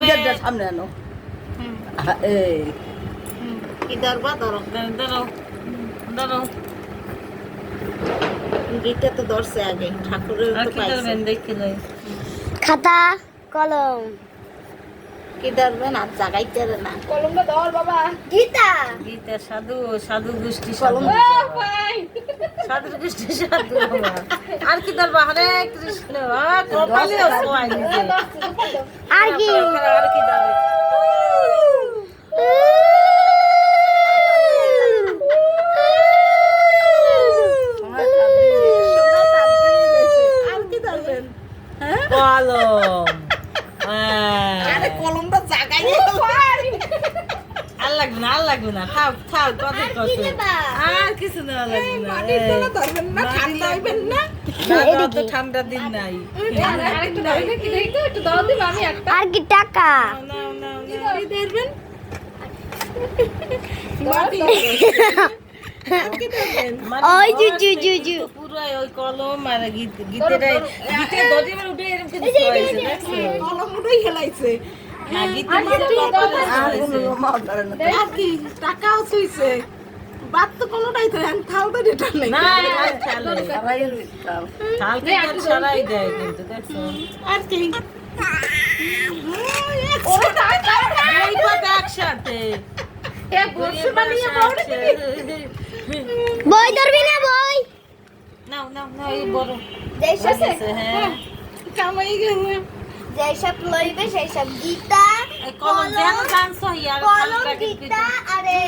দেড়টা সামনে আনো এই কি ধরবা ধরো ধরো ধরো গিটা তো ধরছে আগে ঠাকুরের আর তো কি পাইছে ধরবেন দেখি লই খাতা কলম কি ধরবেন আর জাগাইতে না কলমটা ধর বাবা। গীতা গীতা সাধু সাধু গোষ্ঠী কলম সাধু ভাই সাধু গোষ্ঠী সাধু বাবা। আর কি ধরবা হরে কৃষ্ণ কপালে সোয়াই নিজে আর কি আর কি ধরবে আর কি ধরবেন কলম আরে কলমটা জাগাইতে আর লাগবে না থাক থাক কত কত আর কিছু না লাগবে না মাটির তলা ধরবেন না ঠান্ডা হইবেন না না তো ঠান্ডা দিন নাই আরেকটু ধরে কি দেখি তো একটু দাও দিবা আমি একটা আর কি টাকা নাও নাও কি ধরবেন মাটি আর কি ধরবেন ওই জু জু জু জু পুরাই ওই কলম আর গীতেটা গীতে দড়ি মানে উঠে এরকম কিছু হয়েছে দেখছো কলম উঠেই হেলাইছে না গীতে নিচে কপালে আর হয়েছে কোনো মাল ধরে না আর কি টাকাও ছুইছে বাদ তো কোনোটাই তো থাল তো ডেটা নেই না চালে সবাই রইতাম থাল থেকে ছড়াই দেয় কিন্তু দেখছো আর কি এই কথা একসাথে এ বসে বানিয়ে বড় বই ধরবি না বই নাও নাও নাও এই বড় যেই হয়েছে, হ্যাঁ কামাই গেছে সব লইবে সেই সব গীতা এই কলম যেন জানছো ইয়ার কলম গীতা আরে